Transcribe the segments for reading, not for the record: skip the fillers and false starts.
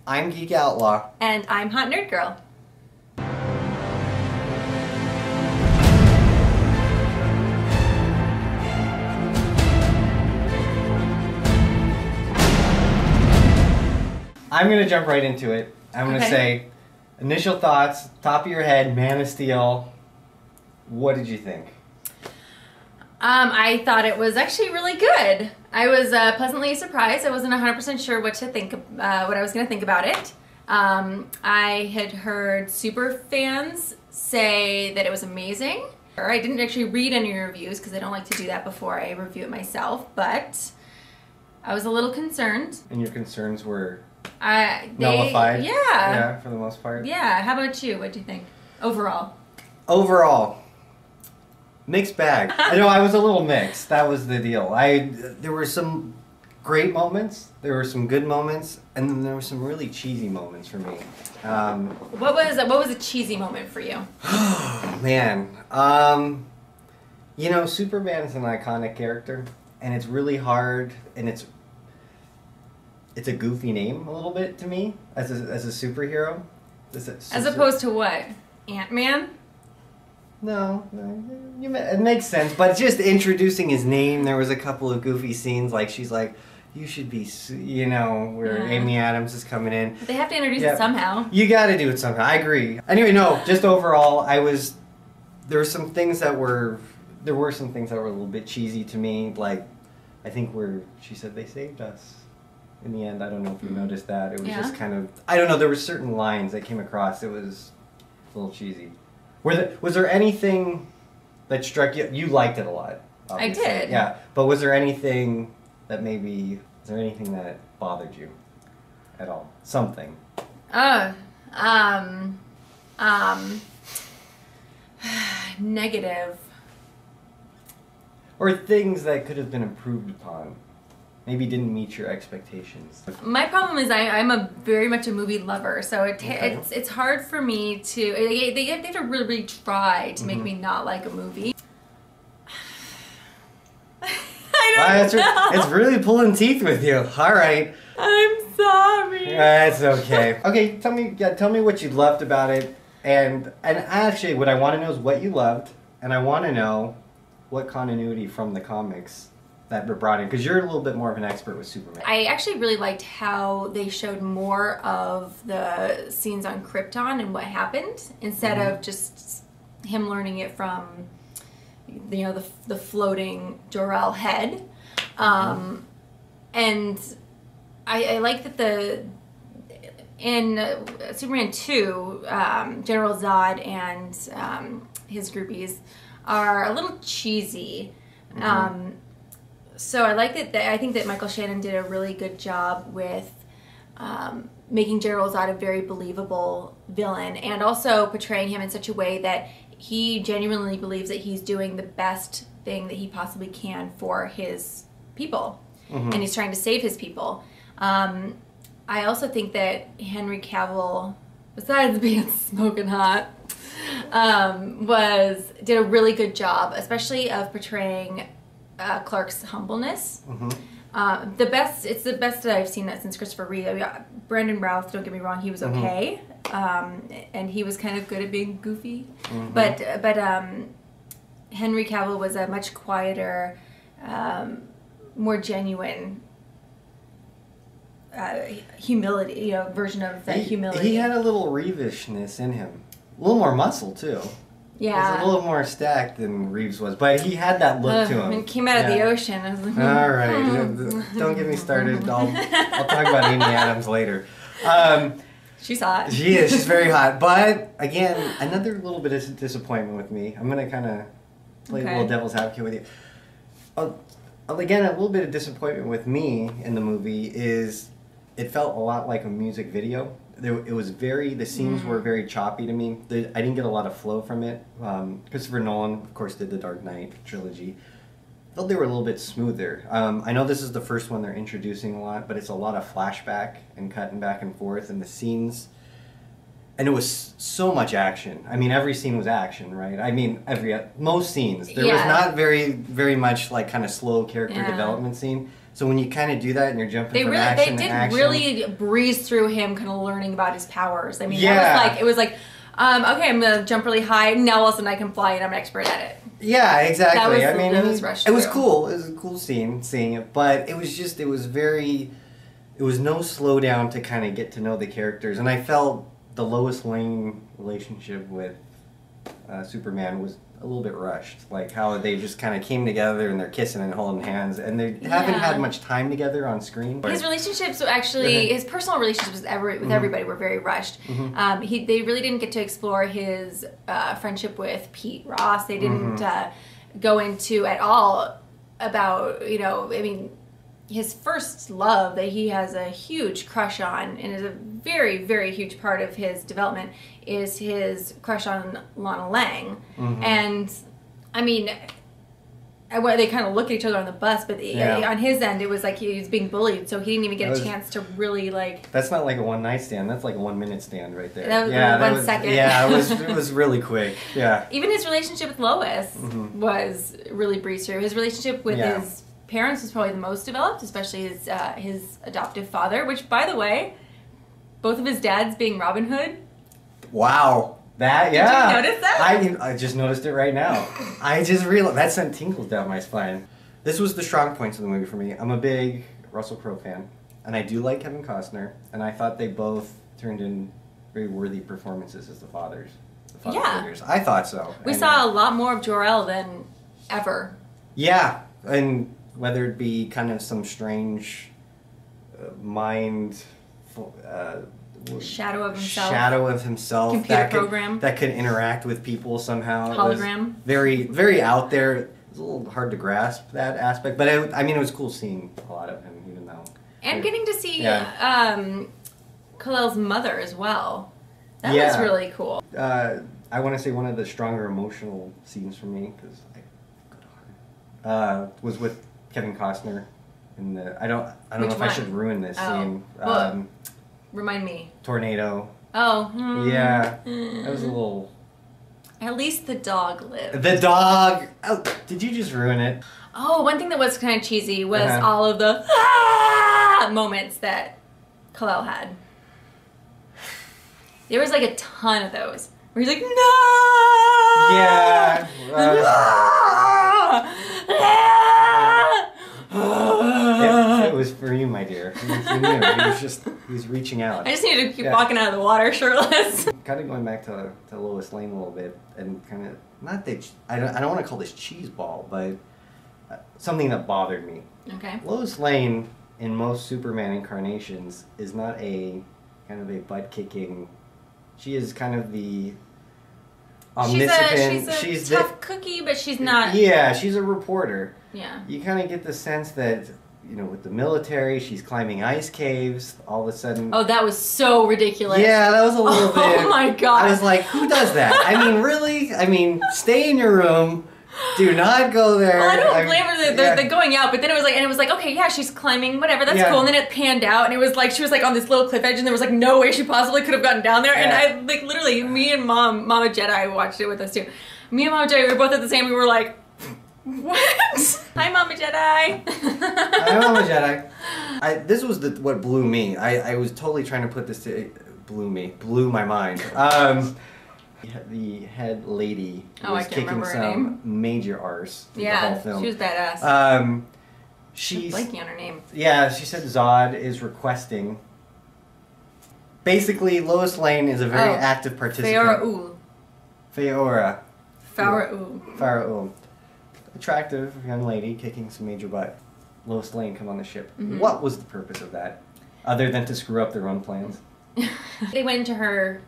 I'm Geek Outlaw. And I'm Hot Nerd Girl. I'm going to jump right into it. I'm going to say, initial thoughts, top of your head, Man of Steel. What did you think? I thought it was actually really good. I was pleasantly surprised. I wasn't 100% sure what to think, what I was going to think about it. I had heard super fans say that it was amazing. I didn't actually read any reviews because I don't like to do that before I review it myself, but I was a little concerned. And your concerns were nullified? Yeah. Yeah, for the most part. Yeah. How about you? What do you think? Overall. Overall. Mixed bag. I know I was a little mixed. That was the deal. There were some great moments. There were some good moments, and then there were some really cheesy moments for me. What was a cheesy moment for you? Man, you know, Superman is an iconic character, and it's really hard, and it's a goofy name a little bit to me as a superhero. As opposed to what? Ant-Man? No, it makes sense, but just introducing his name, there was a couple of goofy scenes, like she's like, you should be, you know, where Amy Adams is coming in. But they have to introduce it somehow. You gotta do it somehow, I agree. Anyway, no, just overall, there were some things that were a little bit cheesy to me, like, I think where she said they saved us. In the end, I don't know if you noticed that. It was just kind of, I don't know, there were certain lines that came across, it was a little cheesy. Was there anything that struck you? You liked it a lot, obviously. I did. Yeah, but was there anything that bothered you at all? Something. Negative. Or things that could have been improved upon. Maybe didn't meet your expectations. My problem is I'm very much a movie lover, so it's hard for me to. They have to really try to make me not like a movie. I don't know. It's really pulling teeth with you. All right. I'm sorry. That's okay. Okay, tell me what you loved about it, and actually, what I want to know is what you loved, and I want to know what continuity from the comics that were brought in, because you're a little bit more of an expert with Superman. I actually really liked how they showed more of the scenes on Krypton and what happened, instead of just him learning it from, you know, the floating Jor-El head. And I like that in Superman 2, General Zod and his groupies are a little cheesy. So I like that. I think that Michael Shannon did a really good job with making General Zod a very believable villain, and also portraying him in such a way that he genuinely believes that he's doing the best thing that he possibly can for his people, and he's trying to save his people. I also think that Henry Cavill, besides being smoking hot, did a really good job, especially of portraying Clark's humbleness. It's the best that I've seen that since Christopher Reeve. I mean, Brandon Routh, don't get me wrong, he was okay, and he was kind of good at being goofy, but Henry Cavill was a much quieter, more genuine humility, you know, version of that humility. He had a little Reevishness in him, a little more muscle too. Yeah. He was a little more stacked than Reeves was, but he had that look to him. When he came out of the ocean, I was like, all right, don't get me started. I'll talk about Amy Adams later. She's hot. She is. She's very hot. But again, another little bit of disappointment with me. I'm gonna kind of play a little devil's advocate with you. Again, a little bit of disappointment with me in the movie is it felt a lot like a music video. The scenes were very choppy to me. I didn't get a lot of flow from it. Christopher Nolan, of course, did the Dark Knight trilogy. I felt they were a little bit smoother. I know this is the first one they're introducing a lot, but it's a lot of flashback and cutting back and forth, and the scenes, and it was so much action. I mean, every scene was action, right? I mean, most scenes. There was not very much like kind of slow character development scene. So when you kind of do that and you're jumping from they action did to action, really breeze through him kind of learning about his powers. I mean, yeah. it was like, okay, I'm gonna jump really high. Now all of a sudden I can fly and I'm an expert at it. Yeah, exactly. I mean, it was rushed it was through. cool. It was a cool scene seeing it, but it was no slowdown to kind of get to know the characters, and I felt the Lois Lane relationship with Superman was a little bit rushed, like how they just kind of came together and they're kissing and holding hands, and they haven't had much time together on screen. His relationships, actually, his personal relationships with everybody were very rushed. They really didn't get to explore his friendship with Pete Ross. They didn't go into at all about, I mean, his first love that he has a huge crush on, and is a very, very huge part of his development, is his crush on Lana Lang. And, I mean, they kind of look at each other on the bus, but on his end, it was like he was being bullied, so he didn't even get a chance to really, like... That's not like a one-night stand. That's like a 1 minute stand right there. That was 1 second. Yeah, it was really quick. Yeah. Even his relationship with Lois was really breezed through. His relationship with his parents was probably the most developed, especially his adoptive father, which, by the way, both of his dads being Robin Hood. Wow. Did you notice that? I just noticed it right now. I just realized that sent tingles down my spine. This was the strong points of the movie for me. I'm a big Russell Crowe fan, and I do like Kevin Costner, and I thought they both turned in very worthy performances as the father figures. I thought so. We saw a lot more of Jor-El than ever. Yeah, and whether it be kind of some strange mind... shadow of himself. Computer program that could interact with people somehow. Hologram. Very, very out there. It was a little hard to grasp that aspect, but it was cool seeing a lot of him, even though. And getting to see Kal-El's mother as well. That was really cool. I want to say one of the stronger emotional scenes for me, because was with Kevin Costner. I don't know if I should ruin this scene. Remind me. Tornado. Oh. Yeah. That was a little... At least the dog lived. The dog! Oh, did you just ruin it? Oh, one thing that was kind of cheesy was all of the moments that Kal-El had. There was like a ton of those. Where he's like, no! Yeah. It was for you, my dear. He knew. He was reaching out. I just needed to keep walking out of the water shirtless. Kind of going back to Lois Lane a little bit, and kind of I don't want to call this cheese ball, but something that bothered me. Okay. Lois Lane in most Superman incarnations is not a kind of a butt kicking. She is kind of the omniscient. She's a tough cookie, but she's not. Yeah, she's a reporter. Yeah. You kind of get the sense that, with the military, she's climbing ice caves, all of a sudden... Oh, that was so ridiculous. Yeah, that was a little bit... Oh my god. I was like, who does that? I mean, really? I mean, stay in your room. Do not go there. Well, I don't blame her. They're going out, but then it was like, okay, yeah, she's climbing, whatever, that's cool. And then it panned out, and it was like, she was like on this little cliff edge, and there was like no way she possibly could have gotten down there. And I, like, literally, me and Mama Jedi watched it with us too. Me and Mama Jedi, we were both at the same, we were like, what? Hi, Mama Jedi. Hi, Mama Jedi. This was what blew me. I was totally trying to put this to... Blew my mind. The head lady was kicking some major arse the whole film. She was badass. She's blanking on her name. Yeah, she said Zod is requesting. Basically, Lois Lane is a very active participant. Feora. Attractive young lady kicking some major butt. Lois Lane come on the ship. What was the purpose of that, other than to screw up their own plans? They went into her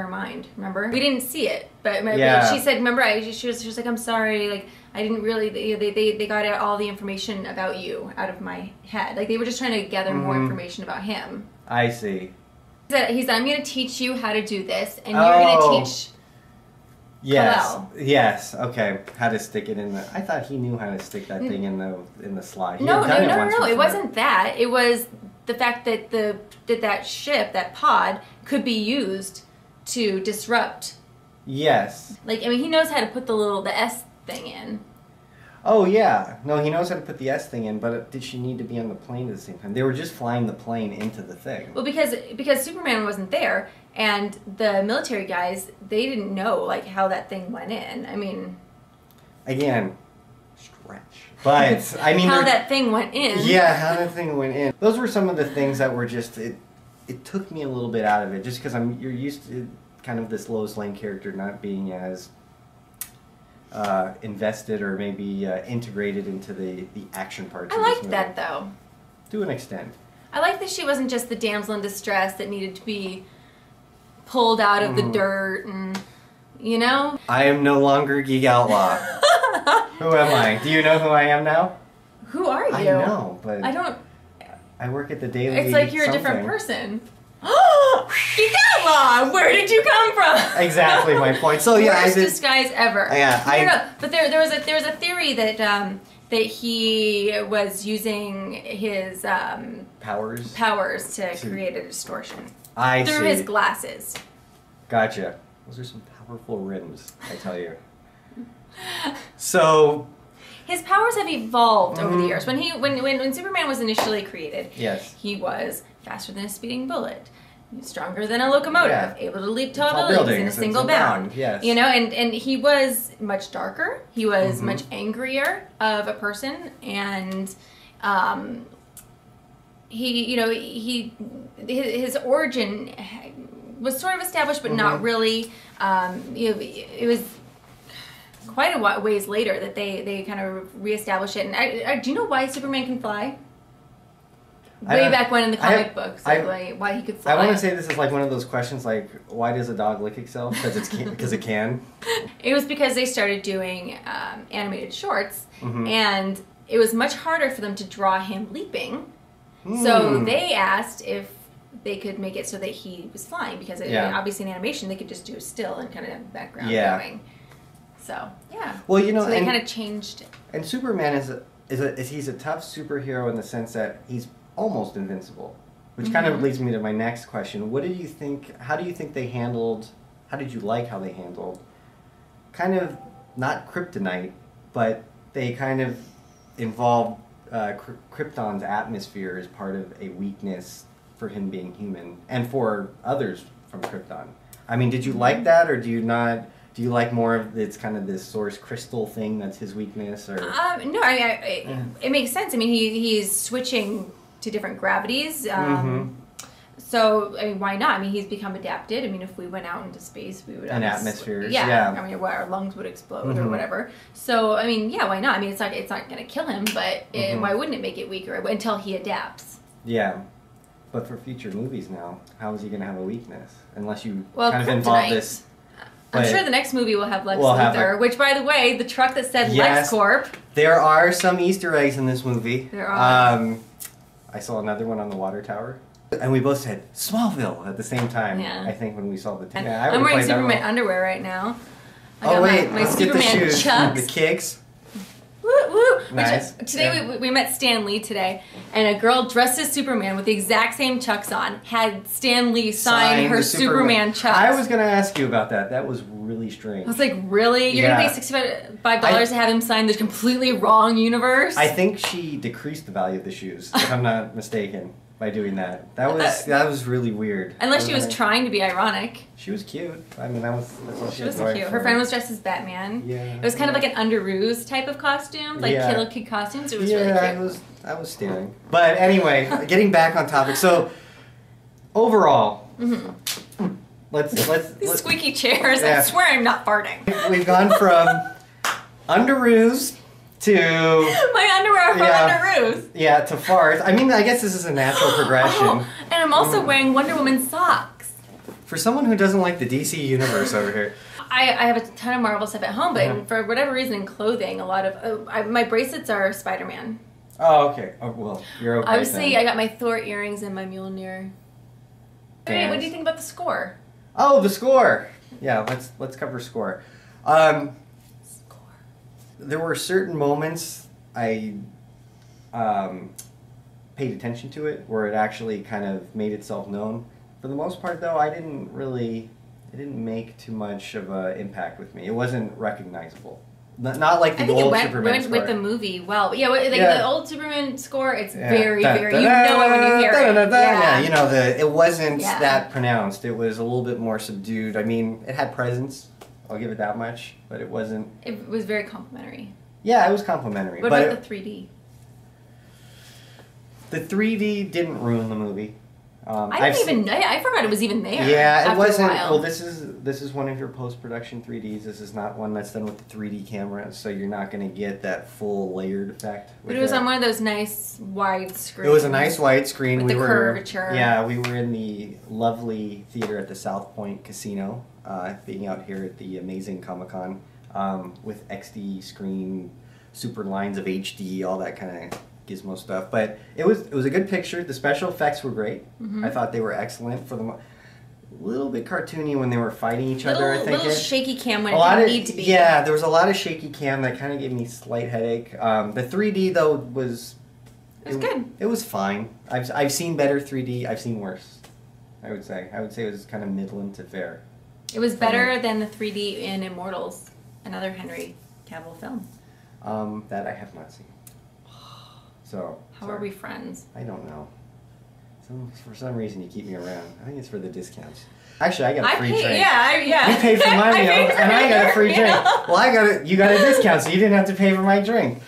mind. Remember, we didn't see it, but she said, "Remember, she was like, I'm sorry, like I didn't really. They got all the information about you out of my head. Like they were just trying to gather more information about him." I see. He said, "I'm going to teach you how to do this, and you're going to teach." Yes. Okay. How to stick it in the? I thought he knew how to stick that thing in the slot. No. It wasn't that. It was the fact that that ship, that pod, could be used to disrupt. Yes. Like, I mean, he knows how to put the S thing in. Oh yeah, no, he knows how to put the S thing in, but did she need to be on the plane at the same time? They were just flying the plane into the thing. Well, because Superman wasn't there, and the military guys, they didn't know like how that thing went in. I mean, again, stretch. But I mean, how that thing went in. Yeah, how that thing went in. Those were some of the things that were just it took me a little bit out of it, just because you're used to kind of this Lois Lane character not being as invested or maybe integrated into the action parts. I liked that though. To an extent. I like that she wasn't just the damsel in distress that needed to be pulled out of the dirt and, you know? I am no longer Geek Outlaw. Who am I? Do you know who I am now? Who are you? I know, but I don't. I work at the Daily. It's like you're a different person. Geek Outlaw! Where did you come from? Exactly my point. So yeah, worst disguise ever. Yeah, no. But there was a theory that that he was using his powers to create a distortion through his glasses. Gotcha. Those are some powerful rims, I tell you. So his powers have evolved over the years. When Superman was initially created, yes, he was faster than a speeding bullet, stronger than a locomotive, able to leap tall buildings in a single bound. Yes. You know, and he was much darker. He was much angrier of a person, and his origin was sort of established, but not really. It was quite a ways later that they kind of reestablished it. And do you know why Superman can fly? Way back when in the comic books, why he could fly. I want to say this is like one of those questions, like, why does a dog lick itself? Because it can. It was because they started doing animated shorts, and it was much harder for them to draw him leaping. So they asked if they could make it so that he was flying, because obviously in animation they could just do a still and kind of have background going. So yeah. Well, you know, so they kind of changed it. And Superman he's a tough superhero in the sense that he's almost invincible, which kind of leads me to my next question. What do you think? How do you think they handled? How did you like how they handled? Kind of not kryptonite, but they kind of involved Krypton's atmosphere as part of a weakness for him being human and for others from Krypton. I mean, did you like that, or do you not? Do you like more of it's kind of this source crystal thing that's his weakness, or? No, it makes sense. I mean, he's switching to different gravities. So, I mean, why not? I mean, he's become adapted. I mean, if we went out into space, we would... And atmospheres, yeah. I mean, our lungs would explode or whatever. So, I mean, yeah, why not? I mean, it's not going to kill him, but why wouldn't it make it weaker until he adapts? Yeah. But for future movies now, how is he going to have a weakness? Unless you kind of involve this... I'm sure the next movie will have Lex Luthor, which, by the way, the truck that said LexCorp... There are some Easter eggs in this movie. There are. I saw another one on the water tower. And we both said Smallville at the same time, I think, when we saw the... I'm wearing Superman underwear right now. My Superman get the shoes. Chucks. The kicks. Woo, woo. Nice. Today we met Stan Lee today, and a girl dressed as Superman with the exact same Chucks on had Stan Lee sign her Superman Chucks. I was going to ask you about that. That was really strange. I was like, really? You're going to pay $65 to have him sign the completely wrong universe? I think she decreased the value of the shoes, if I'm not mistaken, by doing that. That was really weird. Unless she was trying to be ironic. She was cute. I mean, that's what she was cute. Her friend was dressed as Batman. Yeah. It was kind of like an Underoos type of costume, like Killer Kid costumes. It was really cute. I was staring. But anyway, getting back on topic. So, overall, let's squeaky chairs. I swear I'm not farting. We've gone from Underoos to my underwear from Underoos. Yeah, to farts. I mean, I guess this is a natural progression. And I'm also wearing Wonder Woman socks. For someone who doesn't like the DC universe over here. I have a ton of Marvel stuff at home, but for whatever reason in clothing, a lot of... my bracelets are Spider-Man. Oh, okay. Oh, well, you're okay. Obviously, I got my Thor earrings and my Mjolnir. Hey, what do you think about the score? Oh, the score! Yeah, let's cover score. There were certain moments I paid attention to it where it actually kind of made itself known. For the most part, though, it didn't make too much of an impact with me. It wasn't recognizable. Not like the old Superman score. Went with the movie well. Yeah, the old Superman score, it's very, very, you know it when you hear it. Yeah, you know, it wasn't that pronounced. It was a little bit more subdued. I mean, it had presence. I'll give it that much. But it wasn't... It was very complimentary. Yeah, it was complimentary. What about the 3D? The 3D didn't ruin the movie. I forgot it was even there. Yeah, it wasn't. Well, this is one of your post-production 3Ds. This is not one that's done with the 3D camera, so you're not going to get that full layered effect. But it was on one of those nice wide screens. It was a nice wide screen. With the curvature. Yeah, we were in the lovely theater at the South Point Casino, being out here at the amazing Comic-Con, with XD screen, super lines of HD, all that kind of gizmo stuff, but it was a good picture. The special effects were great. I thought they were excellent for the little bit cartoony when they were fighting each other. I think little shaky cam when it didn't need to be. Yeah, there was a lot of shaky cam that kind of gave me a slight headache. The 3D though was good. It was fine. I've seen better 3D. I've seen worse. I would say it was kind of middling to fair. It was better than the 3D in Immortals, another Henry Cavill film. That I have not seen. So, how are we friends? I don't know. For some reason, you keep me around. I think it's for the discounts. Actually, I got a free drink. Yeah. You paid for my meal, and I got a free drink. Well, you got a discount, so you didn't have to pay for my drink.